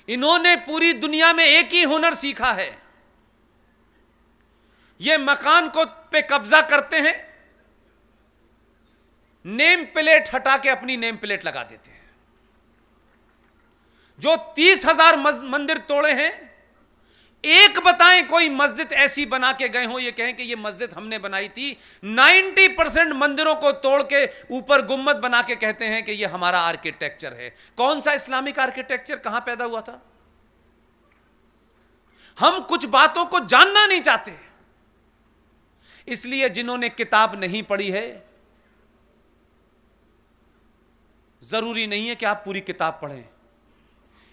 इन्होंने पूरी दुनिया में एक ही हुनर सीखा है, ये मकान को पे कब्जा करते हैं, नेम प्लेट हटा के अपनी नेम प्लेट लगा देते हैं। जो 30,000 मंदिर तोड़े हैं, एक बताएं कोई मस्जिद ऐसी बना के गए हो ये कहें कि ये मस्जिद हमने बनाई थी। 90% मंदिरों को तोड़ के ऊपर गुम्मद बना के कहते हैं कि ये हमारा आर्किटेक्चर है। कौन सा इस्लामिक आर्किटेक्चर कहां पैदा हुआ था? हम कुछ बातों को जानना नहीं चाहते, इसलिए जिन्होंने किताब नहीं पढ़ी है, जरूरी नहीं है कि आप पूरी किताब पढ़ें।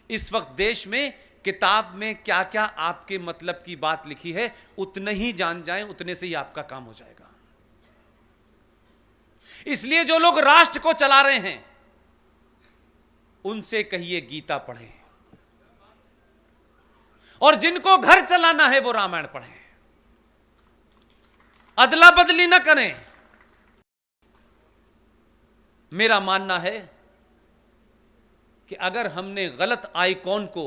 इस वक्त देश में किताब में क्या क्या आपके मतलब की बात लिखी है उतने ही जान जाएं, उतने से ही आपका काम हो जाएगा। इसलिए जो लोग राष्ट्र को चला रहे हैं उनसे कहिए गीता पढ़ें, और जिनको घर चलाना है वो रामायण पढ़ें, अदला बदली ना करें। मेरा मानना है कि अगर हमने गलत आइकॉन को,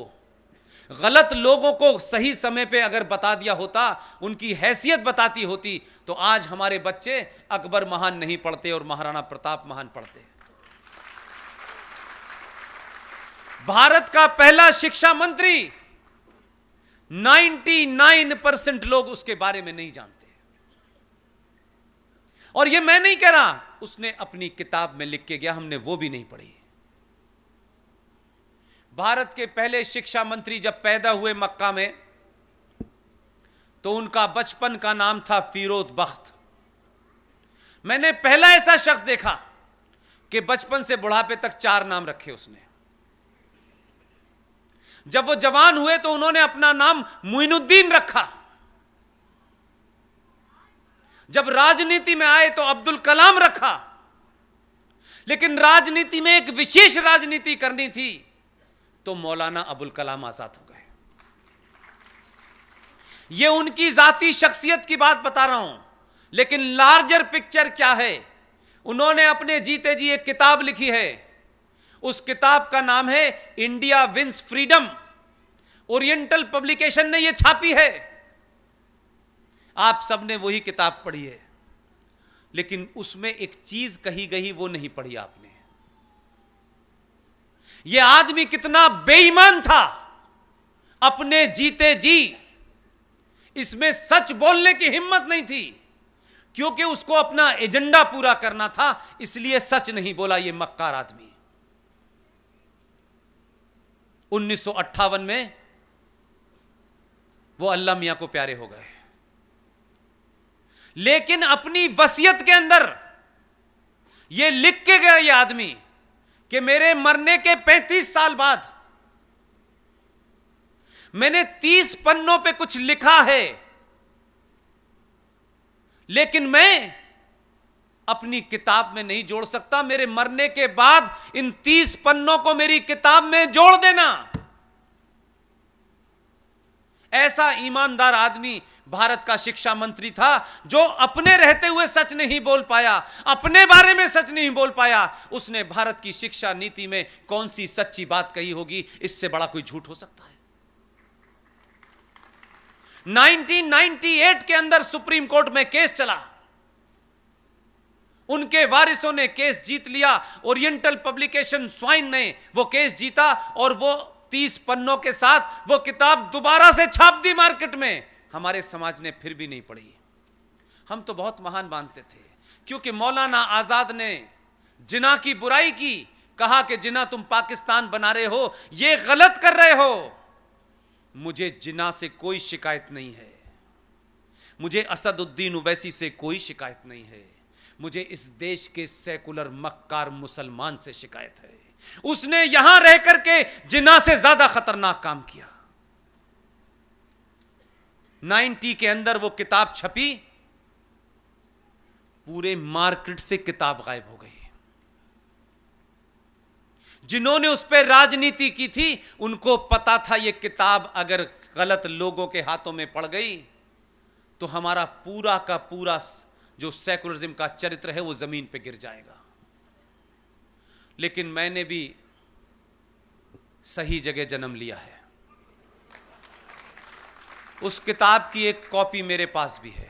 गलत लोगों को सही समय पे अगर बता दिया होता, उनकी हैसियत बताती होती, तो आज हमारे बच्चे अकबर महान नहीं पढ़ते और महाराणा प्रताप महान पढ़ते। भारत का पहला शिक्षा मंत्री 99% लोग उसके बारे में नहीं जानते, और यह मैं नहीं कह रहा, उसने अपनी किताब में लिख के गया, हमने वो भी नहीं पढ़ी। भारत के पहले शिक्षा मंत्री जब पैदा हुए मक्का में, तो उनका बचपन का नाम था फिरोज बख्त। मैंने पहला ऐसा शख्स देखा कि बचपन से बुढ़ापे तक 4 नाम रखे उसने। जब वो जवान हुए तो उन्होंने अपना नाम मुइनुद्दीन रखा। जब राजनीति में आए तो अब्दुल कलाम रखा। लेकिन राजनीति में एक विशेष राजनीति करनी थी तो मौलाना अबुल कलाम आजाद हो गए। ये उनकी जाती शख्सियत की बात बता रहा हूं, लेकिन लार्जर पिक्चर क्या है, उन्होंने अपने जीते जी एक किताब लिखी है। उस किताब का नाम है India wins freedom. Oriental publication ने यह छापी है। आप सबने वही किताब पढ़ी है, लेकिन उसमें एक चीज कही गई वो नहीं पढ़ी आपने। यह आदमी कितना बेईमान था, अपने जीते जी इसमें सच बोलने की हिम्मत नहीं थी, क्योंकि उसको अपना एजेंडा पूरा करना था, इसलिए सच नहीं बोला। यह मक्कार आदमी 1958 में वो अल्लाह मियां को प्यारे हो गए, लेकिन अपनी वसीयत के अंदर यह लिख के गया यह आदमी कि मेरे मरने के 35 साल बाद मैंने 30 पन्नों पे कुछ लिखा है, लेकिन मैं अपनी किताब में नहीं जोड़ सकता। मेरे मरने के बाद इन 30 पन्नों को मेरी किताब में जोड़ देना। ऐसा ईमानदार आदमी भारत का शिक्षा मंत्री था, जो अपने रहते हुए सच नहीं बोल पाया, अपने बारे में सच नहीं बोल पाया। उसने भारत की शिक्षा नीति में कौन सी सच्ची बात कही होगी, इससे बड़ा कोई झूठ हो सकता है? 1998 के अंदर सुप्रीम कोर्ट में केस चला, उनके वारिसों ने केस जीत लिया। ओरिएंटल पब्लिकेशन स्वाइन ने वो केस जीता, और वो 30 पन्नों के साथ वो किताब दोबारा से छाप दी मार्केट में। हमारे समाज ने फिर भी नहीं पढ़ी। हम तो बहुत महान मानते थे, क्योंकि मौलाना आजाद ने जिना की बुराई की, कहा कि जिना तुम पाकिस्तान बना रहे हो, ये गलत कर रहे हो। मुझे जिना से कोई शिकायत नहीं है, मुझे असदुद्दीन ओवैसी से कोई शिकायत नहीं है, मुझे इस देश के सेकुलर मक्कार मुसलमान से शिकायत है। उसने यहां रह करके जिना से ज्यादा खतरनाक काम किया। 90 के अंदर वो किताब छपी, पूरे मार्केट से किताब गायब हो गई। जिन्होंने उस पर राजनीति की थी उनको पता था ये किताब अगर गलत लोगों के हाथों में पड़ गई तो हमारा पूरा का पूरा जो सेकुलरिज्म का चरित्र है वो जमीन पे गिर जाएगा। लेकिन मैंने भी सही जगह जन्म लिया है। उस किताब की एक कॉपी मेरे पास भी है।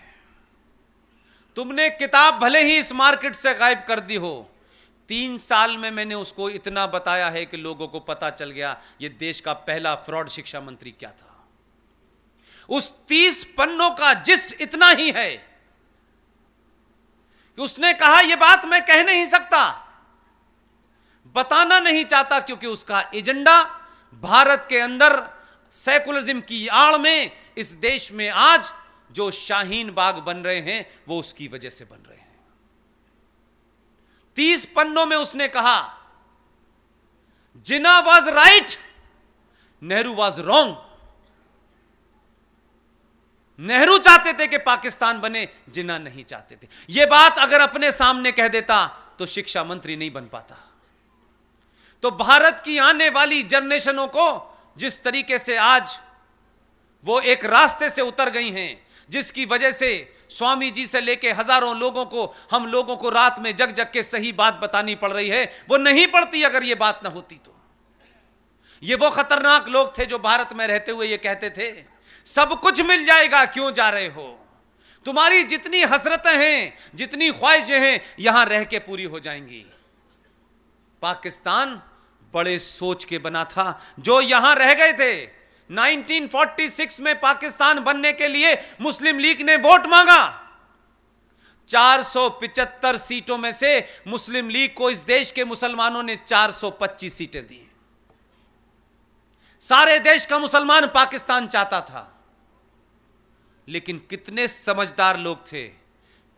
तुमने किताब भले ही इस मार्केट से गायब कर दी हो, 3 साल में मैंने उसको इतना बताया है कि लोगों को पता चल गया ये देश का पहला फ्रॉड शिक्षा मंत्री क्या था। उस 30 पन्नों का जिस्ट इतना ही है कि उसने कहा यह बात मैं कह नहीं सकता, बताना नहीं चाहता, क्योंकि उसका एजेंडा भारत के अंदर सेकुलरिज्म की आड़ में इस देश में आज जो शाहीन बाग बन रहे हैं वो उसकी वजह से बन रहे हैं। 30 पन्नों में उसने कहा Jinnah was right, Nehru was wrong. Nehru चाहते थे कि पाकिस्तान बने, जिन्ना नहीं चाहते थे। यह बात अगर अपने सामने कह देता तो शिक्षा मंत्री नहीं बन पाता। तो भारत की आने वाली जनरेशनों को जिस तरीके से आज वो एक रास्ते से उतर गई हैं, जिसकी वजह से स्वामी जी से लेके हजारों लोगों को, हम लोगों को रात में जग जग के सही बात बतानी पड़ रही है, वो नहीं पड़ती अगर ये बात ना होती तो। ये वो खतरनाक लोग थे जो भारत में रहते हुए ये कहते थे सब कुछ मिल जाएगा, क्यों जा रहे हो, तुम्हारी जितनी हसरतें हैं, जितनी ख्वाहिशें हैं, यहां रह के पूरी हो जाएंगी। पाकिस्तान बड़े सोच के बना था। जो यहां रह गए थे 1946 में पाकिस्तान बनने के लिए मुस्लिम लीग ने वोट मांगा। 475 सीटों में से मुस्लिम लीग को इस देश के मुसलमानों ने 425 सीटें दी। सारे देश का मुसलमान पाकिस्तान चाहता था, लेकिन कितने समझदार लोग थे,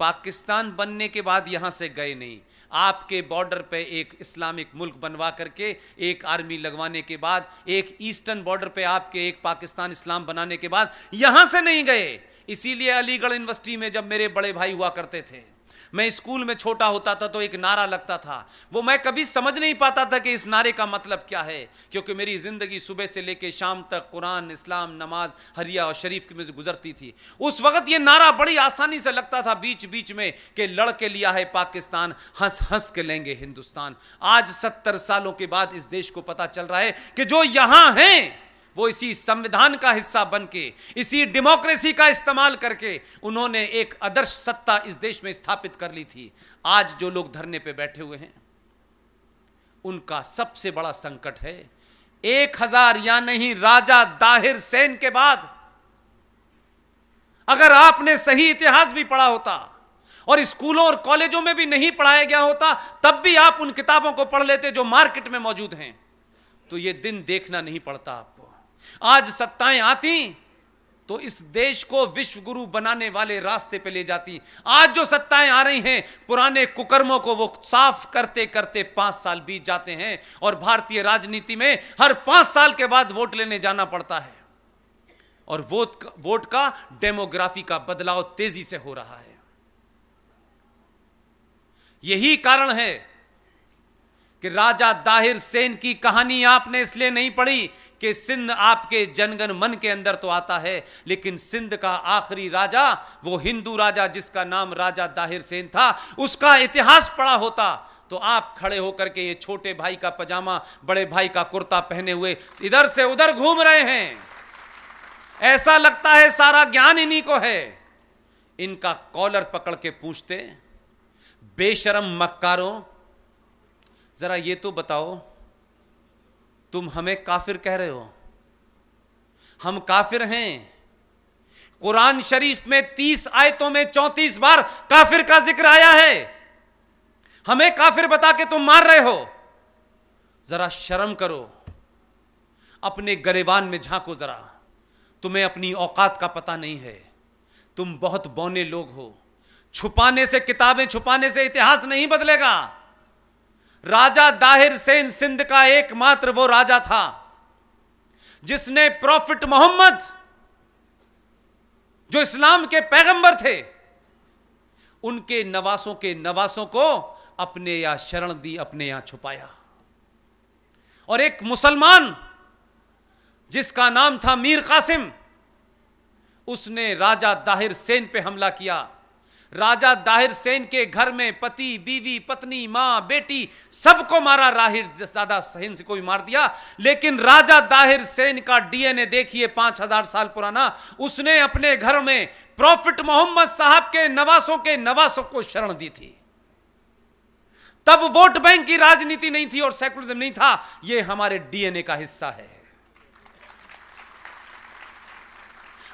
पाकिस्तान बनने के बाद यहां से गए नहीं। आपके बॉर्डर पे एक इस्लामिक मुल्क बनवा करके, एक आर्मी लगवाने के बाद, एक ईस्टर्न बॉर्डर पे आपके एक पाकिस्तान इस्लाम बनाने के बाद यहां से नहीं गए। इसीलिए अलीगढ़ यूनिवर्सिटी में जब मेरे बड़े भाई हुआ करते थे, मैं स्कूल में छोटा होता था तो एक नारा लगता था, वो मैं कभी समझ नहीं पाता था कि इस नारे का मतलब क्या है, क्योंकि मेरी जिंदगी सुबह से लेकर शाम तक कुरान, इस्लाम, नमाज, हरिया और शरीफ में से गुजरती थी। उस वक्त ये नारा बड़ी आसानी से लगता था बीच बीच में कि लड़के लिया है पाकिस्तान, हंस हंस के लेंगे हिंदुस्तान। आज 70 सालों के बाद इस देश को पता चल रहा है कि जो यहां हैं वो इसी संविधान का हिस्सा बनके, इसी डेमोक्रेसी का इस्तेमाल करके उन्होंने एक आदर्श सत्ता इस देश में स्थापित कर ली थी। आज जो लोग धरने पे बैठे हुए हैं उनका सबसे बड़ा संकट है 1000 या नहीं राजा दाहिर सेन के बाद अगर आपने सही इतिहास भी पढ़ा होता और स्कूलों और कॉलेजों में भी नहीं पढ़ाया गया होता, तब भी आप उन किताबों को पढ़ लेते जो मार्केट में मौजूद हैं, तो यह दिन देखना नहीं पड़ता आपको। आज सत्ताएं आती तो इस देश को विश्व गुरु बनाने वाले रास्ते पे ले जाती। आज जो सत्ताएं आ रही हैं, पुराने कुकर्मों को वो साफ करते करते 5 साल बीत जाते हैं और भारतीय राजनीति में हर 5 साल के बाद वोट लेने जाना पड़ता है और वोट का डेमोग्राफी का बदलाव तेजी से हो रहा है। यही कारण है कि राजा दाहिर सेन की कहानी आपने इसलिए नहीं पढ़ी कि सिंध आपके जनगण मन के अंदर तो आता है, लेकिन सिंध का आखिरी राजा, वो हिंदू राजा जिसका नाम राजा दाहिर सेन था, उसका इतिहास पढ़ा होता तो आप खड़े होकर के ये छोटे भाई का पजामा, बड़े भाई का कुर्ता पहने हुए इधर से उधर घूम रहे हैं। ऐसा लगता है सारा ज्ञान इन्हीं को है। इनका कॉलर पकड़ के पूछते, बेशरम मक्कारों, जरा ये तो बताओ, तुम हमें काफिर कह रहे हो? हम काफिर हैं? कुरान शरीफ में 30 आयतों में 34 बार काफिर का जिक्र आया है। हमें काफिर बता के तुम मार रहे हो? जरा शर्म करो, अपने गरेबान में झांको जरा। तुम्हें अपनी औकात का पता नहीं है, तुम बहुत बौने लोग हो। छुपाने से, किताबें छुपाने से इतिहास नहीं बदलेगा। राजा दाहिर सेन सिंध का एकमात्र वो राजा था जिसने प्रॉफिट मोहम्मद, जो इस्लाम के पैगंबर थे, उनके नवासों के नवासों को अपने यहां शरण दी, अपने यहां छुपाया। और एक मुसलमान जिसका नाम था मीर कासिम, उसने राजा दाहिर सेन पे हमला किया। राजा दाहिर सेन के घर में पति, बीवी, पत्नी, मां, बेटी सबको मारा, राहिर ज्यादा सेन से कोई मार दिया। लेकिन राजा दाहिर सेन का डीएनए देखिए 5000 साल पुराना। उसने अपने घर में प्रॉफिट मोहम्मद साहब के नवासों को शरण दी थी। तब वोट बैंक की राजनीति नहीं थी और सेकुलरिज्म नहीं था। यह हमारे डीएनए का हिस्सा है।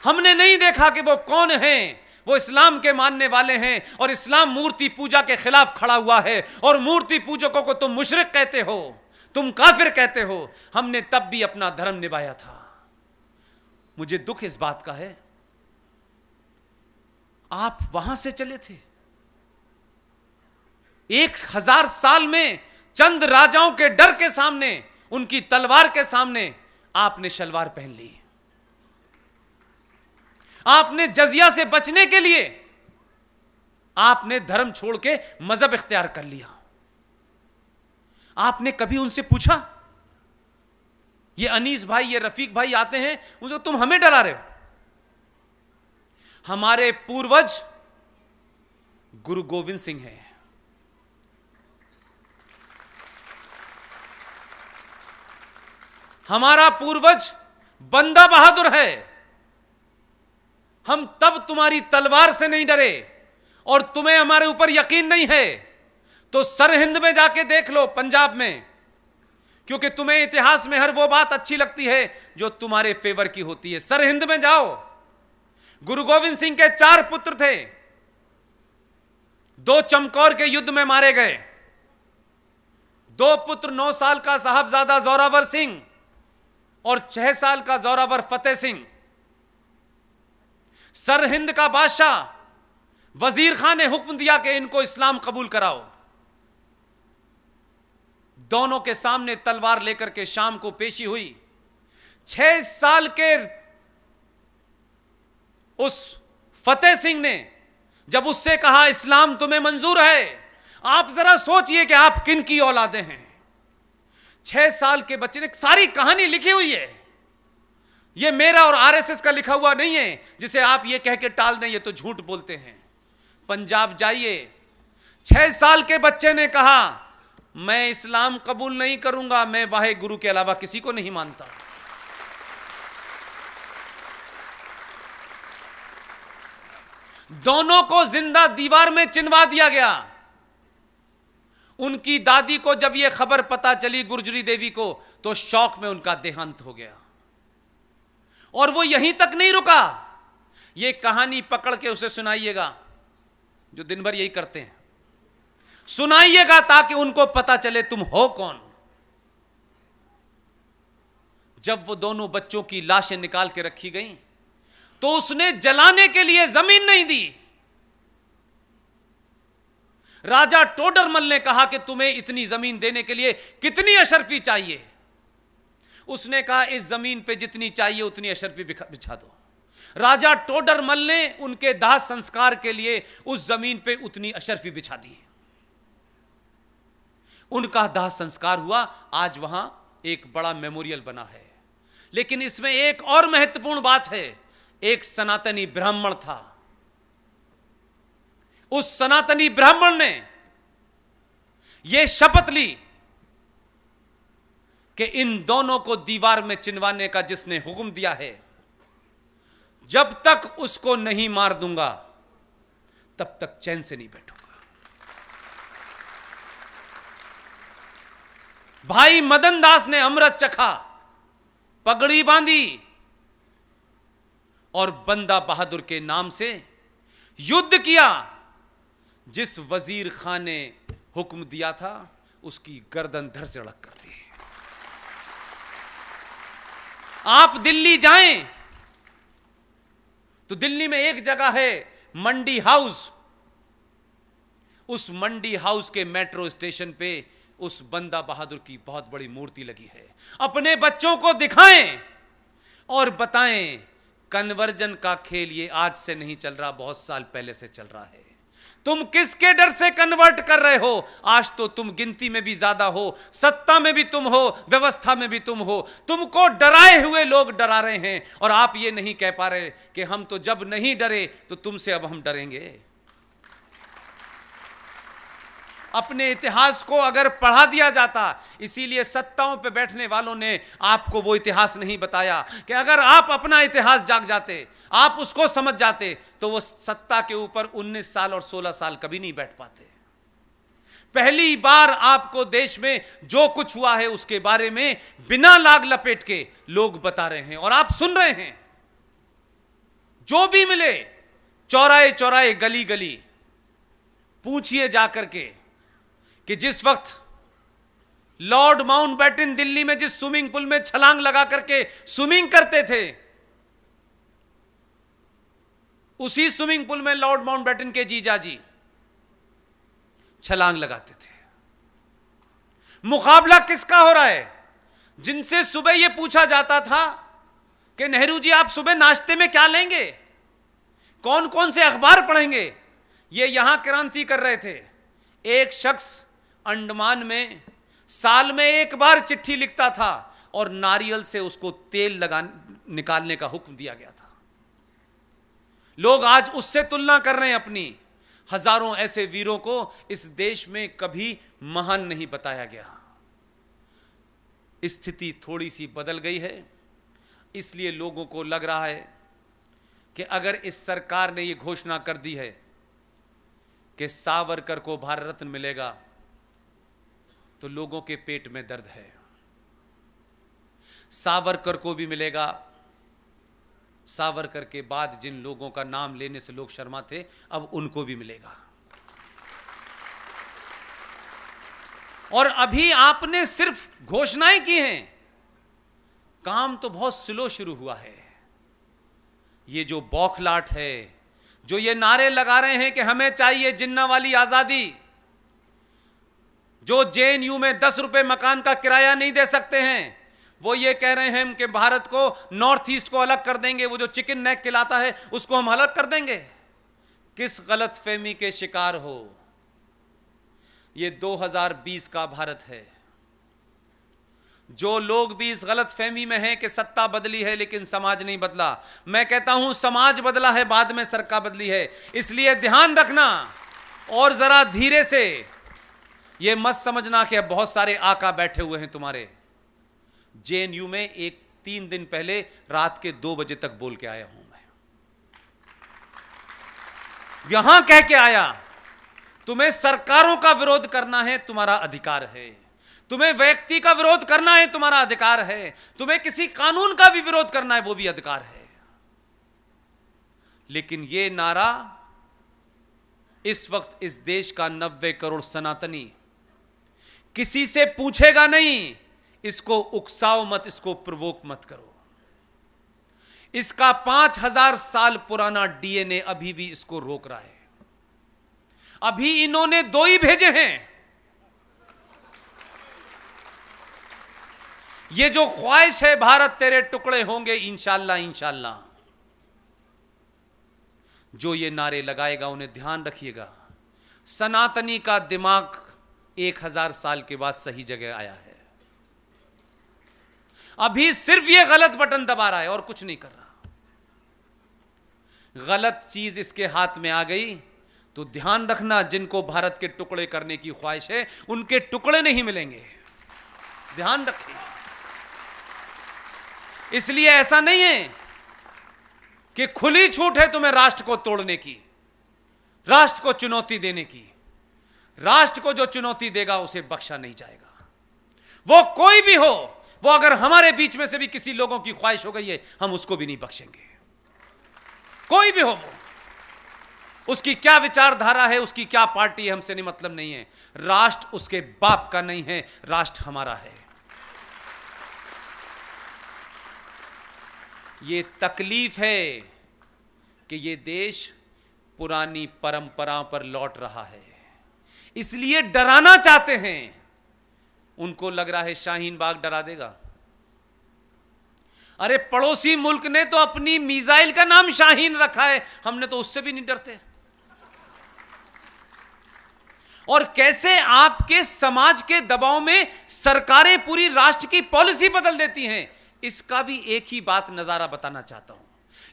हमने नहीं देखा कि वो कौन हैं। वो इस्लाम के मानने वाले हैं और इस्लाम मूर्ति पूजा के खिलाफ खड़ा हुआ है और मूर्ति पूजकों को तुम मुशरिक कहते हो, तुम काफिर कहते हो। हमने तब भी अपना धर्म निभाया था। मुझे दुख इस बात का है, आप वहां से चले थे। 1000 साल में चंद राजाओं के डर के सामने, उनकी तलवार के सामने आपने शलवार पहन ली। आपने जजिया से बचने के लिए आपने धर्म छोड़ के मजहब इख्तियार कर लिया। आपने कभी उनसे पूछा? ये अनीस भाई, ये रफीक भाई आते हैं, उनसे तुम हमें डरा रहे हो। हमारे पूर्वज गुरु गोविंद सिंह हैं। हमारा पूर्वज बंदा बहादुर है। हम तब तुम्हारी तलवार से नहीं डरे और तुम्हें हमारे ऊपर यकीन नहीं है तो सरहिंद में जाके देख लो, पंजाब में, क्योंकि तुम्हें इतिहास में हर वो बात अच्छी लगती है जो तुम्हारे फेवर की होती है। सरहिंद में जाओ। गुरु गोविंद सिंह के 4 पुत्र थे। 2 चमकौर के युद्ध में मारे गए। 2 पुत्र, 9 साल का साहबजादा जोरावर सिंह और 6 साल का जोरावर फतेह सिंह। सरहिंद का बादशाह वजीर खान ने हुक्म दिया कि इनको इस्लाम कबूल कराओ। दोनों के सामने तलवार लेकर के शाम को पेशी हुई। 6 साल के उस फतेह सिंह ने जब उससे कहा इस्लाम तुम्हें मंजूर है, आप जरा सोचिए कि आप किन की औलादे हैं। 6 साल के बच्चे ने सारी कहानी लिखी हुई है। ये मेरा और आरएसएस का लिखा हुआ नहीं है जिसे आप ये कह के टाल दें ये तो झूठ बोलते हैं। पंजाब जाइए, 6 साल के बच्चे ने कहा मैं इस्लाम कबूल नहीं करूंगा, मैं वाहे गुरु के अलावा किसी को नहीं मानता। दोनों को जिंदा दीवार में चिनवा दिया गया। उनकी दादी को जब यह खबर पता चली, गुर्जरी देवी को, तो शौक में उनका देहांत हो गया। और वो यहीं तक नहीं रुका। ये कहानी पकड़ के उसे सुनाइएगा, जो दिन भर यही करते हैं, सुनाइएगा ताकि उनको पता चले तुम हो कौन। जब वो दोनों बच्चों की लाशें निकाल के रखी गईं, तो उसने जलाने के लिए जमीन नहीं दी। राजा टोडरमल ने कहा कि तुम्हें इतनी जमीन देने के लिए कितनी अशरफी चाहिए। उसने कहा इस जमीन पे जितनी चाहिए उतनी अशरफी बिछा दो। राजा टोडरमल ने उनके दाह संस्कार के लिए उस जमीन पे उतनी अशरफी बिछा दी। उनका दाह संस्कार हुआ। आज वहां एक बड़ा मेमोरियल बना है। लेकिन इसमें एक और महत्वपूर्ण बात है। एक सनातनी ब्राह्मण था। उस सनातनी ब्राह्मण ने यह शपथ ली कि इन दोनों को दीवार में चिनवाने का जिसने हुक्म दिया है, जब तक उसको नहीं मार दूंगा तब तक चैन से नहीं बैठूंगा। भाई मदन दास ने अमृत चखा, पगड़ी बांधी और बंदा बहादुर के नाम से युद्ध किया। जिस वजीर खान ने हुक्म दिया था उसकी गर्दन धड़ से अड़क कर दी। आप दिल्ली जाएं तो दिल्ली में एक जगह है मंडी हाउस। उस मंडी हाउस के मेट्रो स्टेशन पे उस बंदा बहादुर की बहुत बड़ी मूर्ति लगी है। अपने बच्चों को दिखाएं और बताएं कन्वर्जन का खेल ये आज से नहीं चल रहा, बहुत साल पहले से चल रहा है। तुम किसके डर से कन्वर्ट कर रहे हो? आज तो तुम गिनती में भी ज्यादा हो, सत्ता में भी तुम हो, व्यवस्था में भी तुम हो। तुमको डराए हुए लोग डरा रहे हैं और आप ये नहीं कह पा रहे कि हम तो जब नहीं डरे तो तुमसे अब हम डरेंगे। अपने इतिहास को अगर पढ़ा दिया जाता, इसीलिए सत्ताओं पे बैठने वालों ने आपको वो इतिहास नहीं बताया कि अगर आप अपना इतिहास जाग जाते, आप उसको समझ जाते, तो वो सत्ता के ऊपर 19 साल और 16 साल कभी नहीं बैठ पाते। पहली बार आपको देश में जो कुछ हुआ है उसके बारे में बिना लाग लपेट के लोग बता रहे हैं और आप सुन रहे हैं। जो भी मिले, चौराहे चौराहे, गली गली, पूछिए जाकर के कि जिस वक्त लॉर्ड माउंटबेटन दिल्ली में जिस स्विमिंग पूल में छलांग लगा करके स्विमिंग करते थे, उसी स्विमिंग पूल में लॉर्ड माउंटबेटन के जीजाजी छलांग लगाते थे। मुकाबला किसका हो रहा है? जिनसे सुबह यह पूछा जाता था कि नेहरू जी आप सुबह नाश्ते में क्या लेंगे, कौन कौन से अखबार पढ़ेंगे, ये यहां क्रांति कर रहे थे। एक शख्स अंडमान में साल में एक बार चिट्ठी लिखता था और नारियल से उसको तेल निकालने का हुक्म दिया गया था। लोग आज उससे तुलना कर रहे हैं अपनी। हजारों ऐसे वीरों को इस देश में कभी महान नहीं बताया गया। स्थिति थोड़ी सी बदल गई है, इसलिए लोगों को लग रहा है कि अगर इस सरकार ने यह घोषणा कर दी है कि सावरकर को भारत रत्न मिलेगा, तो लोगों के पेट में दर्द है। सावरकर को भी मिलेगा। सावरकर के बाद जिन लोगों का नाम लेने से लोग शर्मा थे, अब उनको भी मिलेगा। और अभी आपने सिर्फ घोषणाएं की हैं, काम तो बहुत स्लो शुरू हुआ है। ये जो बौखलाहट है, जो ये नारे लगा रहे हैं कि हमें चाहिए जिन्ना वाली आजादी, जो जेएनयू में 10 रुपए मकान का किराया नहीं दे सकते हैं, वो ये कह रहे हैं कि भारत को नॉर्थ ईस्ट को अलग कर देंगे, वो जो चिकन नेक कहलाता है उसको हम अलग कर देंगे। किस गलत फहमी के शिकार हो? ये 2020 का भारत है। जो लोग भी इस गलत फहमी में हैं कि सत्ता बदली है लेकिन समाज नहीं बदला, मैं कहता हूं समाज बदला है, बाद में सरकार बदली है। इसलिए ध्यान रखना और जरा धीरे से, यह मत समझना कि अब बहुत सारे आका बैठे हुए हैं तुम्हारे। जेएनयू में एक 3 दिन पहले रात के 2 बजे तक बोल के आया हूं मैं, यहां कह के आया, तुम्हें सरकारों का विरोध करना है तुम्हारा अधिकार है, तुम्हें व्यक्ति का विरोध करना है तुम्हारा अधिकार है, तुम्हें किसी कानून का भी विरोध करना है वो भी अधिकार है। लेकिन यह नारा इस वक्त इस देश का 90 करोड़ सनातनी किसी से पूछेगा नहीं। इसको उकसाओ मत, इसको प्रवोक मत करो। इसका 5000 साल पुराना डीएनए अभी भी इसको रोक रहा है। अभी इन्होंने 2 ही भेजे हैं। ये जो ख्वाहिश है भारत तेरे टुकड़े होंगे इंशाअल्लाह इंशाअल्लाह, जो ये नारे लगाएगा उन्हें ध्यान रखिएगा, सनातनी का दिमाग 1000 साल के बाद सही जगह आया है। अभी सिर्फ ये गलत बटन दबा रहा है और कुछ नहीं कर रहा। गलत चीज इसके हाथ में आ गई तो ध्यान रखना, जिनको भारत के टुकड़े करने की ख्वाहिश है उनके टुकड़े नहीं मिलेंगे, ध्यान रखिए। इसलिए ऐसा नहीं है कि खुली छूट है तुम्हें राष्ट्र को तोड़ने की, राष्ट्र को चुनौती देने की। राष्ट्र को जो चुनौती देगा उसे बख्शा नहीं जाएगा। वो कोई भी हो, वो अगर हमारे बीच में से भी किसी लोगों की ख्वाहिश हो गई है, हम उसको भी नहीं बख्शेंगे। कोई भी हो वो, उसकी क्या विचारधारा है, उसकी क्या पार्टी है, हमसे नहीं मतलब नहीं है। राष्ट्र उसके बाप का नहीं है, राष्ट्र हमारा है। ये तकलीफ है कि ये देश पुरानी परंपराओं पर लौट रहा है, इसलिए डराना चाहते हैं। उनको लग रहा है शाहीन बाग डरा देगा। अरे पड़ोसी मुल्क ने तो अपनी मिसाइल का नाम शाहीन रखा है, हमने तो उससे भी नहीं डरते। और कैसे आपके समाज के दबाव में सरकारें पूरी राष्ट्र की पॉलिसी बदल देती हैं, इसका भी एक ही बात नजारा बताना चाहता हूं।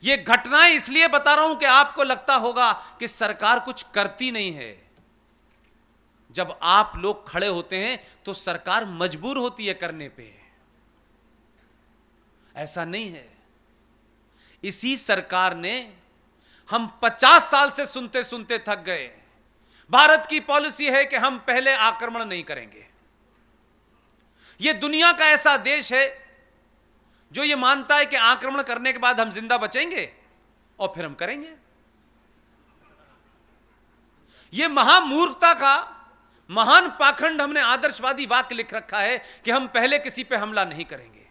यह घटनाएं इसलिए बता रहा हूं कि आपको लगता होगा कि सरकार कुछ करती नहीं है। जब आप लोग खड़े होते हैं तो सरकार मजबूर होती है करने पे। ऐसा नहीं है। इसी सरकार ने, हम 50 साल से सुनते सुनते थक गए, भारत की पॉलिसी है कि हम पहले आक्रमण नहीं करेंगे। यह दुनिया का ऐसा देश है जो यह मानता है कि आक्रमण करने के बाद हम जिंदा बचेंगे और फिर हम करेंगे। यह महामूर्खता का महान पाखंड हमने आदर्शवादी वाक्य लिख रखा है कि हम पहले किसी पे हमला नहीं करेंगे।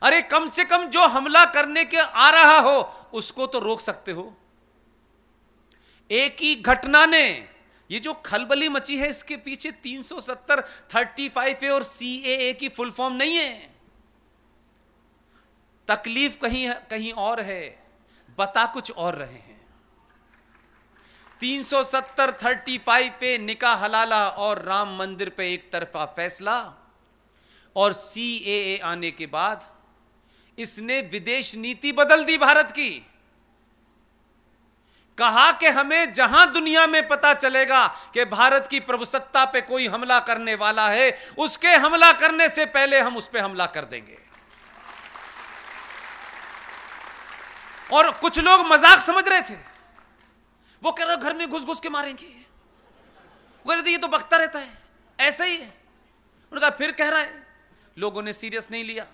अरे कम से कम जो हमला करने के आ रहा हो उसको तो रोक सकते हो। एक ही घटना ने, ये जो खलबली मची है इसके पीछे 370 35 है और CAA की फुल फॉर्म नहीं है। तकलीफ कहीं और है, बता कुछ और रहे हैं। 370 35 पे निकाह हलाला और राम मंदिर पे एक तरफा फैसला, और CAA आने के बाद इसने विदेश नीति बदल दी भारत की। कहा कि हमें जहां दुनिया में पता चलेगा कि भारत की प्रभुसत्ता पे कोई हमला करने वाला है, उसके हमला करने से पहले हम उस पे हमला कर देंगे। और कुछ लोग मजाक समझ रहे थे, वो कह रहे घर में घुस घुस के मारेंगे, वो कह रहे थे ये तो बकता रहता है, ऐसा ही है। उन्होंने कहा फिर कह रहा है। लोगों ने सीरियस नहीं लिया,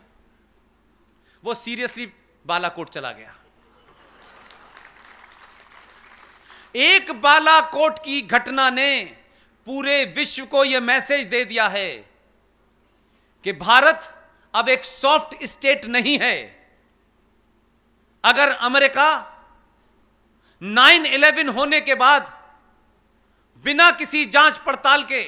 वो सीरियसली बालाकोट चला गया। एक बालाकोट की घटना ने पूरे विश्व को यह मैसेज दे दिया है कि भारत अब एक सॉफ्ट स्टेट नहीं है। अगर अमेरिका 9/11 होने के बाद बिना किसी जांच पड़ताल के,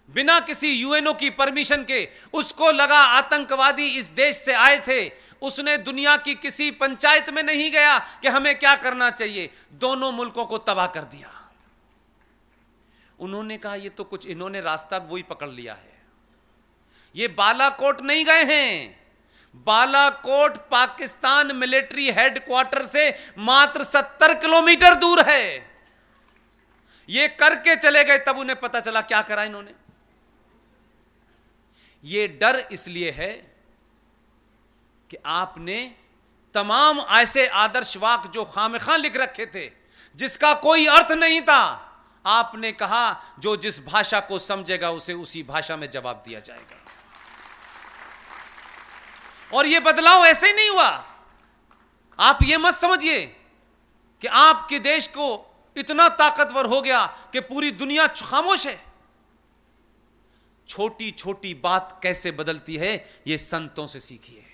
बिना किसी यूएनओ की परमिशन के उसको लगा आतंकवादी इस देश से आए थे, उसने दुनिया की किसी पंचायत में नहीं गया कि हमें क्या करना चाहिए, दोनों मुल्कों को तबाह कर दिया। उन्होंने कहा ये तो कुछ इन्होंने रास्ता वही पकड़ लिया है। ये बालाकोट नहीं गए हैं। बालाकोट पाकिस्तान मिलिट्री हेडक्वार्टर से मात्र 70 किलोमीटर दूर है। ये करके चले गए, तब उन्हें पता चला क्या करा इन्होंने। ये डर इसलिए है कि आपने तमाम ऐसे आदर्श वाक्य जो खामखा लिख रखे थे, जिसका कोई अर्थ नहीं था, आपने कहा जो जिस भाषा को समझेगा उसे उसी भाषा में जवाब दिया जाएगा। और यह बदलाव ऐसे ही नहीं हुआ। आप यह मत समझिए कि आपके देश को इतना ताकतवर हो गया कि पूरी दुनिया खामोश है। छोटी छोटी बात कैसे बदलती है, यह संतों से सीखिए।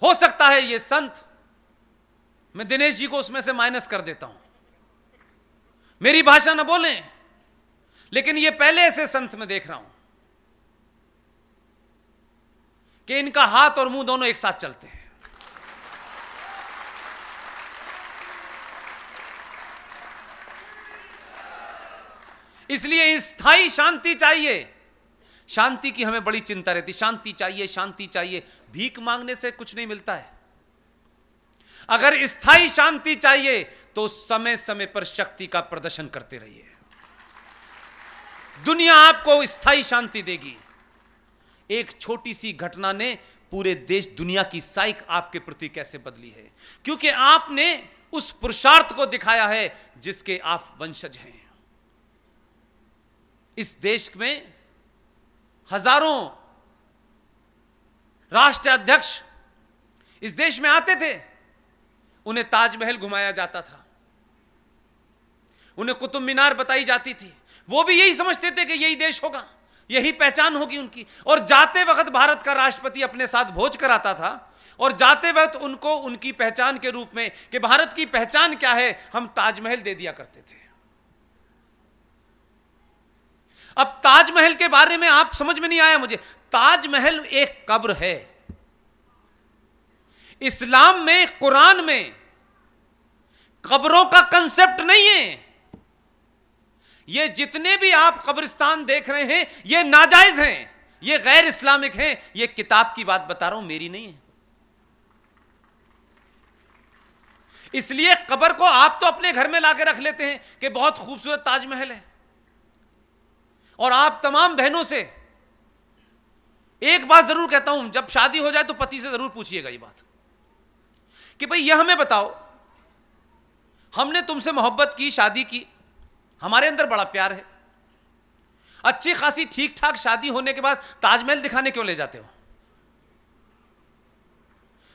हो सकता है ये संत, मैं दिनेश जी को उसमें से माइनस कर देता हूं, मेरी भाषा ना बोलें, लेकिन ये पहले ऐसे संत में देख रहा हूं कि इनका हाथ और मुंह दोनों एक साथ चलते हैं। इसलिए स्थायी शांति चाहिए। शांति की हमें बड़ी चिंता रहती, शांति चाहिए, शांति चाहिए। भीख मांगने से कुछ नहीं मिलता है। अगर स्थायी शांति चाहिए तो समय समय पर शक्ति का प्रदर्शन करते रहिए, दुनिया आपको स्थायी शांति देगी। एक छोटी सी घटना ने पूरे देश दुनिया की साइक आपके प्रति कैसे बदली है, क्योंकि आपने उस पुरुषार्थ को दिखाया है जिसके आप वंशज हैं। इस देश में हजारों राष्ट्रीय अध्यक्ष इस देश में आते थे, उन्हें ताजमहल घुमाया जाता था, उन्हें कुतुब मीनार बताई जाती थी। वो भी यही समझते थे कि यही देश होगा, यही पहचान होगी उनकी। और जाते वक्त भारत का राष्ट्रपति अपने साथ भोज कराता था, और जाते वक्त उनको उनकी पहचान के रूप में कि भारत की पहचान क्या है, हम ताजमहल दे दिया करते थे। अब ताजमहल के बारे में आप समझ में नहीं आया मुझे। ताजमहल एक कब्र है। इस्लाम में, कुरान में कब्रों का कंसेप्ट नहीं है। ये जितने भी आप कब्रिस्तान देख रहे हैं ये नाजायज हैं, ये गैर इस्लामिक हैं। ये किताब की बात बता रहा हूं, मेरी नहीं है। इसलिए एक कब्र को आप तो अपने घर में लाके रख लेते हैं कि बहुत खूबसूरत ताजमहल है, और आप तमाम बहनों से एक बात जरूर कहता हूं, जब शादी हो जाए तो पति से जरूर पूछिएगा ये बात कि भाई यह हमें बताओ, हमने तुमसे मोहब्बत की, शादी की, हमारे अंदर बड़ा प्यार है, अच्छी खासी ठीक ठाक शादी होने के बाद ताजमहल दिखाने क्यों ले जाते हो?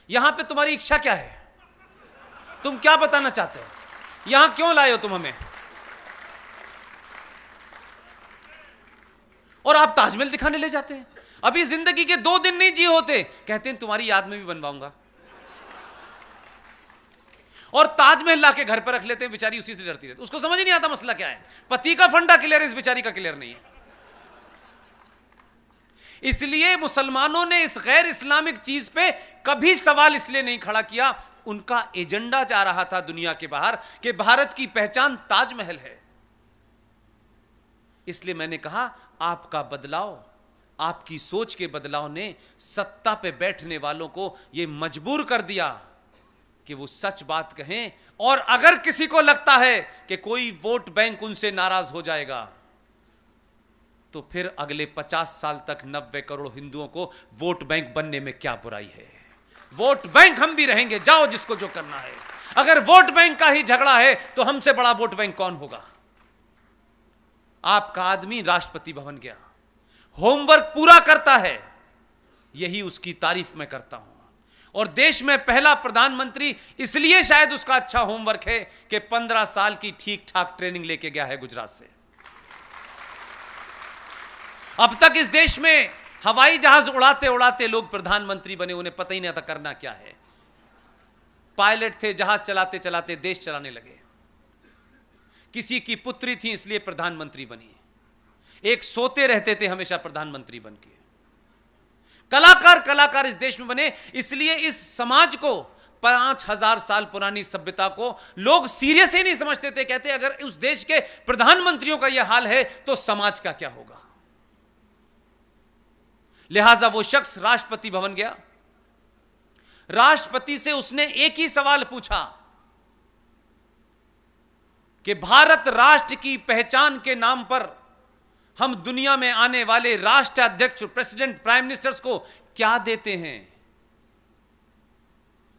यहां पे तुम्हारी इच्छा क्या है? तुम क्या बताना चाहते हो? यहां क्यों लाए हो तुम हमें? और आप ताजमहल दिखाने ले जाते हैं। अभी जिंदगी के 2 दिन नहीं जिए होते, कहते हैं तुम्हारी याद में भी बनवाऊंगा, और ताजमहल लाके घर पर रख लेते हैं। बेचारी उसी से डरती रहती, उसको समझ नहीं आता मसला क्या है। पति का फंडा क्लियर है, इस बेचारी का क्लियर नहीं है। इसलिए मुसलमानों ने इस गैर इस्लामिक चीज पे कभी सवाल इसलिए नहीं खड़ा किया, उनका एजेंडा जा रहा था दुनिया के बाहर कि भारत की पहचान ताजमहल है। इसलिए मैंने कहा आपका बदलाव, आपकी सोच के बदलाव ने सत्ता पे बैठने वालों को यह मजबूर कर दिया कि वो सच बात कहें, और अगर किसी को लगता है कि कोई वोट बैंक उनसे नाराज हो जाएगा तो फिर अगले 50 साल तक 90 करोड़ हिंदुओं को वोट बैंक बनने में क्या बुराई है? वोट बैंक हम भी रहेंगे, जाओ जिसको जो करना है। अगर वोट बैंक का ही झगड़ा है तो हमसे बड़ा वोट बैंक कौन होगा? आपका आदमी राष्ट्रपति भवन गया, होमवर्क पूरा करता है, यही उसकी तारीफ मैं करता हूं। और देश में पहला प्रधानमंत्री इसलिए शायद उसका अच्छा होमवर्क है कि 15 साल की ठीक ठाक ट्रेनिंग लेके गया है गुजरात से। अब तक इस देश में हवाई जहाज उड़ाते उड़ाते लोग प्रधानमंत्री बने, उन्हें पता ही नहीं था करना क्या है। पायलट थे, जहाज चलाते चलाते देश चलाने लगे। किसी की पुत्री थी इसलिए प्रधानमंत्री बनी, एक सोते रहते थे हमेशा प्रधानमंत्री बन के। कलाकार इस देश में बने, इसलिए इस समाज को, 5000 साल पुरानी सभ्यता को लोग सीरियस ही नहीं समझते थे। कहते अगर उस देश के प्रधानमंत्रियों का यह हाल है तो समाज का क्या होगा? लिहाजा वो शख्स राष्ट्रपति भवन गया, राष्ट्रपति से उसने एक ही सवाल पूछा कि भारत राष्ट्र की पहचान के नाम पर हम दुनिया में आने वाले राष्ट्राध्यक्ष, प्रेसिडेंट, प्राइम मिनिस्टर्स को क्या देते हैं?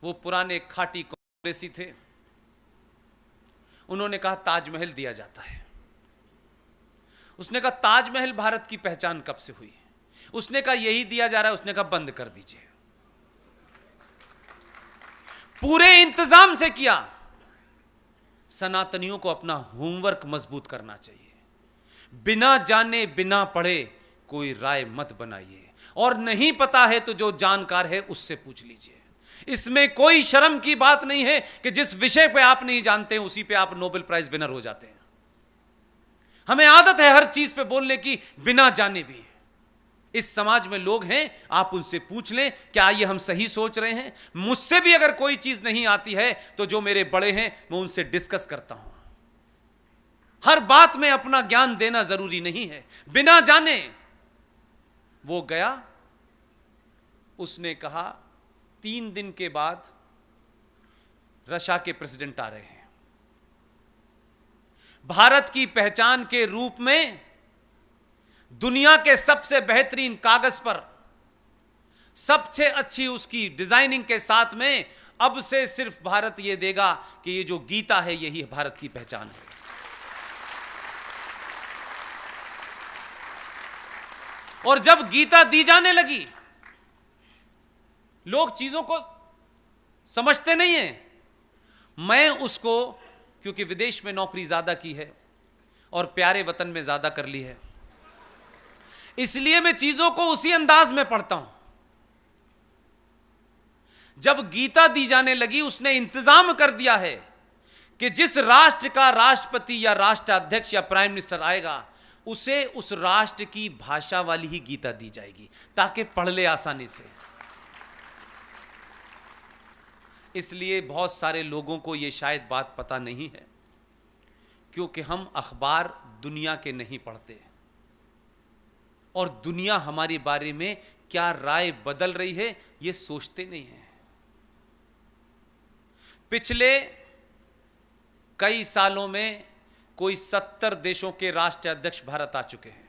वो पुराने खाटी कांग्रेसी थे, उन्होंने कहा ताजमहल दिया जाता है। उसने कहा ताजमहल भारत की पहचान कब से हुई? उसने कहा यही दिया जा रहा है। उसने कहा बंद कर दीजिए। पूरे इंतजाम से किया। सनातनियों को अपना होमवर्क मजबूत करना चाहिए। बिना जाने बिना पढ़े कोई राय मत बनाइए, और नहीं पता है तो जो जानकार है उससे पूछ लीजिए। इसमें कोई शर्म की बात नहीं है कि जिस विषय पे आप नहीं जानते हैं उसी पे आप नोबेल प्राइज विनर हो जाते हैं। हमें आदत है हर चीज पे बोलने की बिना जाने भी। इस समाज में लोग हैं, आप उनसे पूछ लें क्या ये हम सही सोच रहे हैं। मुझसे भी अगर कोई चीज नहीं आती है तो जो मेरे बड़े हैं मैं उनसे डिस्कस करता हूं। हर बात में अपना ज्ञान देना जरूरी नहीं है बिना जाने। वो गया, उसने कहा 3 दिन के बाद रशिया के प्रेसिडेंट आ रहे हैं। भारत की पहचान के रूप में दुनिया के सबसे बेहतरीन कागज पर सबसे अच्छी उसकी डिजाइनिंग के साथ में अब से सिर्फ भारत यह देगा कि ये जो गीता है यही भारत की पहचान है। और जब गीता दी जाने लगी, लोग चीजों को समझते नहीं हैं। मैं उसको, क्योंकि विदेश में नौकरी ज्यादा की है और प्यारे वतन में ज्यादा कर ली है, इसलिए मैं चीजों को उसी अंदाज में पढ़ता हूं। जब गीता दी जाने लगी, उसने इंतजाम कर दिया है कि जिस राष्ट्र का राष्ट्रपति या राष्ट्राध्यक्ष या प्राइम मिनिस्टर आएगा उसे उस राष्ट्र की भाषा वाली ही गीता दी जाएगी ताकि पढ़ ले आसानी से। इसलिए बहुत सारे लोगों को यह शायद बात पता नहीं है, क्योंकि हम अखबार दुनिया के नहीं पढ़ते और दुनिया हमारे बारे में क्या राय बदल रही है यह सोचते नहीं है। पिछले कई सालों में कोई 70 देशों के राष्ट्राध्यक्ष भारत आ चुके हैं।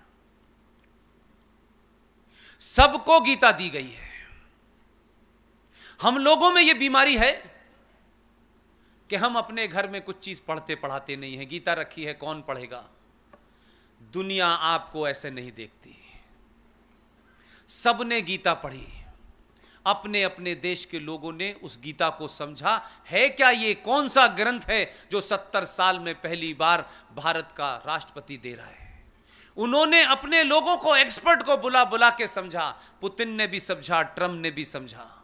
सबको गीता दी गई है। हम लोगों में यह बीमारी है कि हम अपने घर में कुछ चीज पढ़ते पढ़ाते नहीं है। गीता रखी है, कौन पढ़ेगा? दुनिया आपको ऐसे नहीं देखती। सबने गीता पढ़ी, अपने अपने देश के लोगों ने उस गीता को समझा। है क्या ये कौन सा ग्रंथ है जो 70 साल में पहली बार भारत का राष्ट्रपति दे रहा है? उन्होंने अपने लोगों को, एक्सपर्ट को बुला बुला के समझा। पुतिन ने भी समझा, ट्रंप ने भी समझा।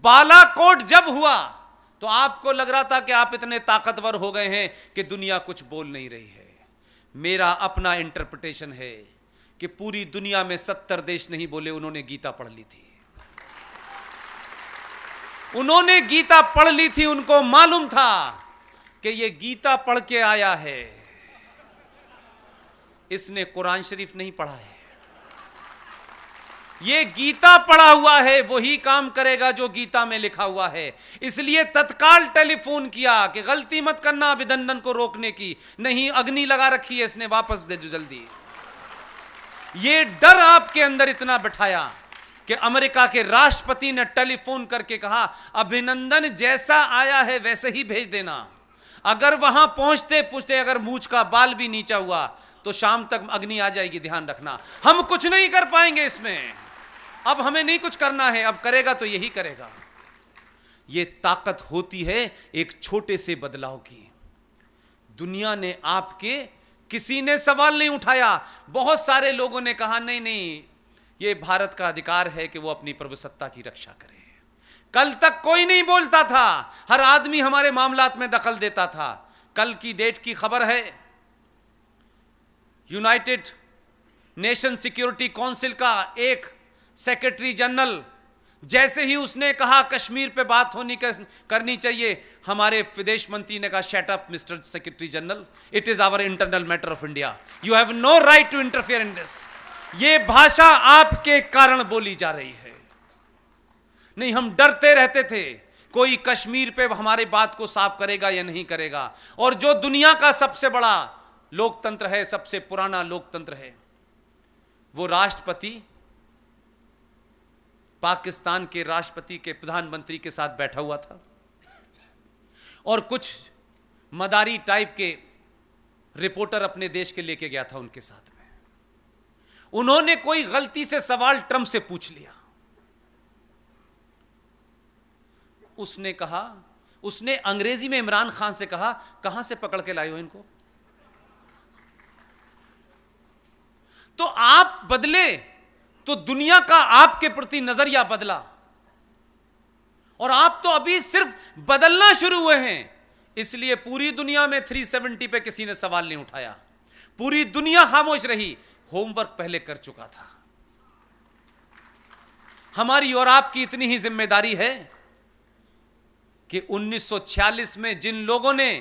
बालाकोट जब हुआ तो आपको लग रहा था कि आप इतने ताकतवर हो गए हैं कि दुनिया कुछ बोल नहीं रही है। मेरा अपना इंटरप्रिटेशन है कि पूरी दुनिया में 70 देश नहीं बोले, उन्होंने गीता पढ़ ली थी। उन्होंने गीता पढ़ ली थी, उनको मालूम था कि यह गीता पढ़ के आया है, इसने कुरान शरीफ नहीं पढ़ा है। ये गीता पढ़ा हुआ है, वही काम करेगा जो गीता में लिखा हुआ है। इसलिए तत्काल टेलीफोन किया कि गलती मत करना अभिनंदन को रोकने की, नहीं अग्नि लगा रखी है इसने, वापस दे दो जल्दी। ये डर आपके अंदर इतना बिठाया कि अमेरिका के राष्ट्रपति ने टेलीफोन करके कहा, अभिनंदन जैसा आया है वैसे ही भेज देना। अगर वहां पहुंचते पूछते अगर मूंछ का बाल भी नीचा हुआ तो शाम तक अग्नि आ जाएगी, ध्यान रखना। हम कुछ नहीं कर पाएंगे इसमें, अब हमें नहीं कुछ करना है, अब करेगा तो यही करेगा। यह ताकत होती है एक छोटे से बदलाव की। दुनिया ने आपके, किसी ने सवाल नहीं उठाया। बहुत सारे लोगों ने कहा नहीं नहीं, यह भारत का अधिकार है कि वो अपनी प्रभुसत्ता की रक्षा करे। कल तक कोई नहीं बोलता था, हर आदमी हमारे मामलात में दखल देता था। कल की डेट की खबर है, यूनाइटेड नेशन सिक्योरिटी काउंसिल का एक सेक्रेटरी जनरल, जैसे ही उसने कहा कश्मीर पे बात करनी चाहिए, हमारे विदेश मंत्री ने कहा shut up mister secretary general, it is our internal matter of India, you have no right to interfere in this. ये भाषा आपके कारण बोली जा रही है। नहीं, हम डरते रहते थे कोई कश्मीर पे हमारी बात को साफ करेगा या नहीं करेगा। और जो दुनिया का सबसे बड़ा लोकतंत्र है, सबसे पुराना लोकतंत्र है, वो राष्ट्रपति पाकिस्तान के राष्ट्रपति के प्रधानमंत्री के साथ बैठा हुआ था और कुछ मदारी टाइप के रिपोर्टर अपने देश के लेके गया था उनके साथ में। उन्होंने कोई गलती से सवाल ट्रंप से पूछ लिया। उसने कहा, उसने अंग्रेजी में इमरान खान से कहा, कहां से पकड़ के लाए हो इनको? तो आप बदले तो दुनिया का आपके प्रति नजरिया बदला, और आप तो अभी सिर्फ बदलना शुरू हुए हैं। इसलिए पूरी दुनिया में 370 पे किसी ने सवाल नहीं उठाया, पूरी दुनिया खामोश रही। होमवर्क पहले कर चुका था। हमारी और आपकी इतनी ही जिम्मेदारी है कि 1946 में जिन लोगों ने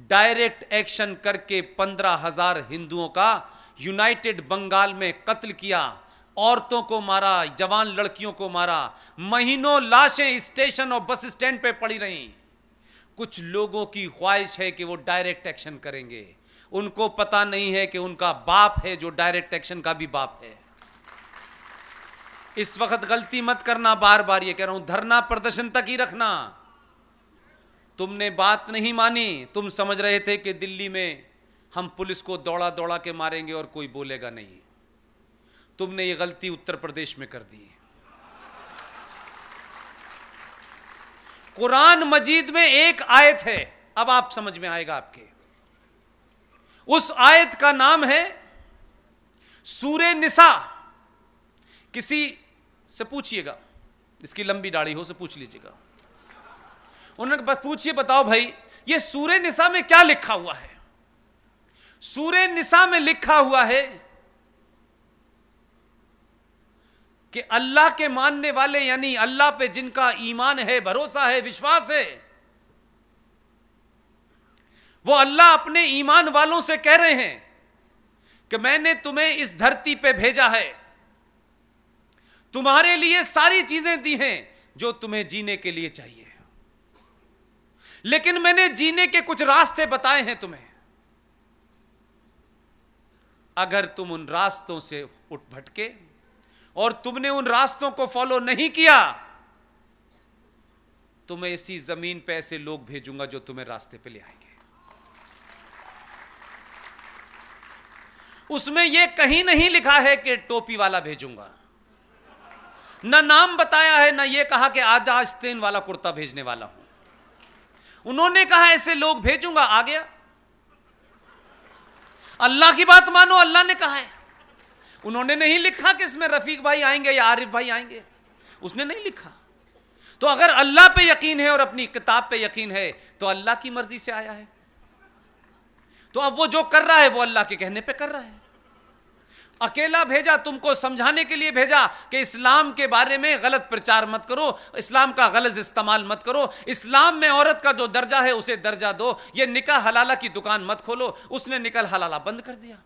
डायरेक्ट एक्शन करके 15,000 हिंदुओं का यूनाइटेड बंगाल में कत्ल किया, औरतों को मारा, जवान लड़कियों को मारा, महीनों लाशें स्टेशन और बस स्टैंड पे पड़ी रहीं। कुछ लोगों की ख्वाहिश है कि वो डायरेक्ट एक्शन करेंगे, उनको पता नहीं है कि उनका बाप है जो डायरेक्ट एक्शन का भी बाप है। इस वक्त गलती मत करना, बार बार ये कह रहा हूं, धरना प्रदर्शन तक ही रखना। तुमने बात नहीं मानी, तुम समझ रहे थे कि दिल्ली में हम पुलिस को दौड़ा दौड़ा के मारेंगे और कोई बोलेगा नहीं। तुमने ये गलती उत्तर प्रदेश में कर दी। कुरान मजीद में एक आयत है, अब आप समझ में आएगा आपके। उस आयत का नाम है सूरे निसा। किसी से पूछिएगा, इसकी लंबी दाढ़ी हो से पूछ लीजिएगा, उन्होंने बस पूछिए, बताओ भाई ये सूरे निसा में क्या लिखा हुआ है? सूरे निसा में लिखा हुआ है कि अल्लाह के मानने वाले, यानी अल्लाह पे जिनका ईमान है, भरोसा है, विश्वास है, वो अल्लाह अपने ईमान वालों से कह रहे हैं कि मैंने तुम्हें इस धरती पे भेजा है, तुम्हारे लिए सारी चीजें दी हैं जो तुम्हें जीने के लिए चाहिए, लेकिन मैंने जीने के कुछ रास्ते बताए हैं तुम्हें। अगर तुम उन रास्तों से उठ भटके और तुमने उन रास्तों को फॉलो नहीं किया, तो मैं इसी जमीन पे ऐसे लोग भेजूंगा जो तुम्हें रास्ते पे ले आएंगे। उसमें यह कहीं नहीं लिखा है कि टोपी वाला भेजूंगा, ना नाम बताया है, ना यह कहा कि आधा आस्तीन वाला कुर्ता भेजने वाला हूं। उन्होंने कहा ऐसे लोग भेजूंगा, आ गया। अल्लाह की बात मानो, अल्लाह ने कहा है। उन्होंने नहीं लिखा कि इसमें रफीक भाई आएंगे या आरिफ भाई आएंगे, उसने नहीं लिखा। तो अगर अल्लाह पे यकीन है और अपनी किताब पे यकीन है तो अल्लाह की मर्जी से आया है। तो अब वो जो कर रहा है वो अल्लाह के कहने पे कर रहा है। अकेला भेजा, तुमको समझाने के लिए भेजा कि इस्लाम के बारे में गलत प्रचार मत करो, इस्लाम का गलत इस्तेमाल मत करो, इस्लाम में औरत का जो दर्जा है उसे दर्जा दो, ये निकाह हलाला की दुकान मत खोलो। उसने निकाह हलाला बंद कर दिया।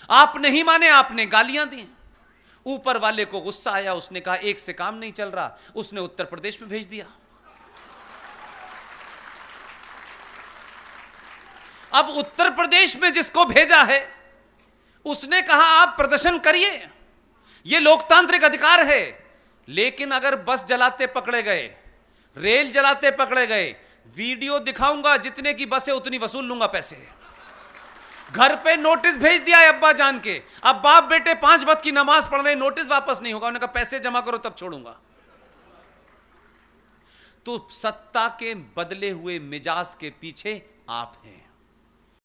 आप नहीं माने, आपने गालियां दी। ऊपर वाले को गुस्सा आया, उसने कहा एक से काम नहीं चल रहा, उसने उत्तर प्रदेश में भेज दिया। अब उत्तर प्रदेश में जिसको भेजा है उसने कहा आप प्रदर्शन करिए, यह लोकतांत्रिक अधिकार है। लेकिन अगर बस जलाते पकड़े गए, रेल जलाते पकड़े गए, वीडियो दिखाऊंगा, जितने की बस है उतनी वसूल लूंगा पैसे। घर पे नोटिस भेज दिया है अब्बा जान के, अब बाप बेटे 5 वक्त की नमाज पढ़ रहे, नोटिस वापस नहीं होगा। उन्होंने कहा पैसे जमा करो तब छोड़ूंगा। तो सत्ता के बदले हुए मिजाज के पीछे आप हैं।